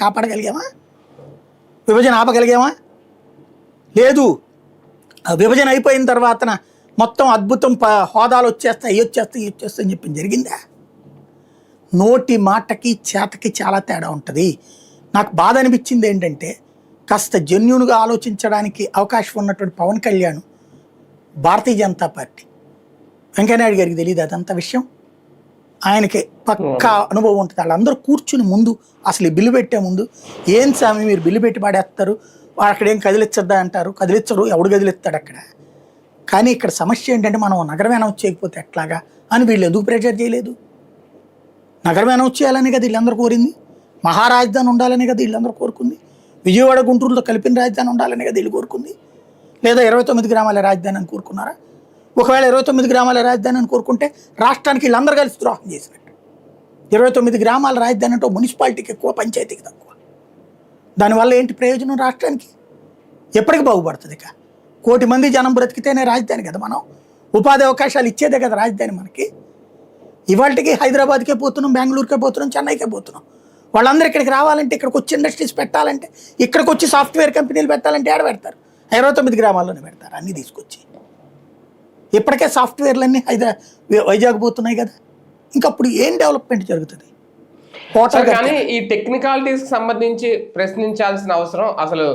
కాపాడగలిగామా? విభజన ఆపగలిగామా? లేదు. ఆ విభజన అయిపోయిన తర్వాతన మొత్తం అద్భుతం హోదాలు వచ్చేస్తాయి, అవి వచ్చేస్తాయి, ఇవి వచ్చేస్తాయి అని చెప్పి జరిగిందా? నోటి మాటకి చేతకి చాలా తేడా ఉంటుంది. నాకు బాధ అనిపించింది ఏంటంటే, కాస్త జెన్యూన్గా ఆలోచించడానికి అవకాశం ఉన్నటువంటి పవన్ కళ్యాణ్, భారతీయ జనతా పార్టీ, వెంకయ్యనాయుడు గారికి తెలియదు అదంతా విషయం. ఆయనకి పక్కా అనుభవం ఉంటుంది. వాళ్ళందరూ కూర్చుని ముందు అసలు ఈ బిల్లు పెట్టే ముందు, ఏం స్వామి మీరు బిల్లు పెట్టి పాడేస్తారు, అక్కడేం కదిలిచ్చద్దా అంటారు. కదిలిచ్చరు, ఎవడు కదిలిస్తాడు అక్కడ. కానీ ఇక్కడ సమస్య ఏంటంటే, మనం నగరం అనౌన్స్ చేయకపోతే ఎట్లాగా అని వీళ్ళు ఎందుకు ప్రెషర్ చేయలేదు? నగరం అనౌన్స్ చేయాలని కదా వీళ్ళందరూ కోరింది. మహారాజధాని ఉండాలని కదా వీళ్ళందరూ కోరుకుంది. విజయవాడ గుంటూరుతో కలిపిన రాజధాని ఉండాలని కదా వీళ్ళు కోరుకుంది. లేదా 29 గ్రామాల రాజధాని అని కోరుకున్నారా? ఒకవేళ 29 గ్రామాల రాజధాని అని కోరుకుంటే రాష్ట్రానికి వీళ్ళందరూ కలిసి ద్రోహం చేసినట్టు. 29 గ్రామాల రాజధాని అంటే మున్సిపాలిటీకి ఎక్కువ, పంచాయతీకి తక్కువ. దానివల్ల ఏంటి ప్రయోజనం రాష్ట్రానికి? ఎప్పటికి బాగుపడుతుంది? ఇక 1 కోటి మంది జనం బ్రతికితేనే రాజధాని కదా. మనం ఉపాధి అవకాశాలు ఇచ్చేదే కదా రాజధాని మనకి. ఇవాళకి హైదరాబాద్కే పోతున్నాం, బెంగళూరుకే పోతున్నాం, చెన్నైకే పోతున్నాం. వాళ్ళందరూ ఇక్కడికి రావాలంటే, ఇక్కడికి వచ్చి ఇండస్ట్రీస్ పెట్టాలంటే, ఇక్కడికి వచ్చి సాఫ్ట్వేర్ కంపెనీలు పెట్టాలంటే ఏడ పెడతారు? 29 గ్రామాల్లోనే పెడతారు అన్నీ తీసుకొచ్చి. ఇప్పటికే సాఫ్ట్వేర్లన్నీ వైజాగ్ పోతున్నాయి కదా. ఇంకప్పుడు ఏం డెవలప్మెంట్ జరుగుతుంది? కానీ ఈ టెక్నికాలిటీస్కి సంబంధించి ప్రశ్నించాల్సిన అవసరం అసలు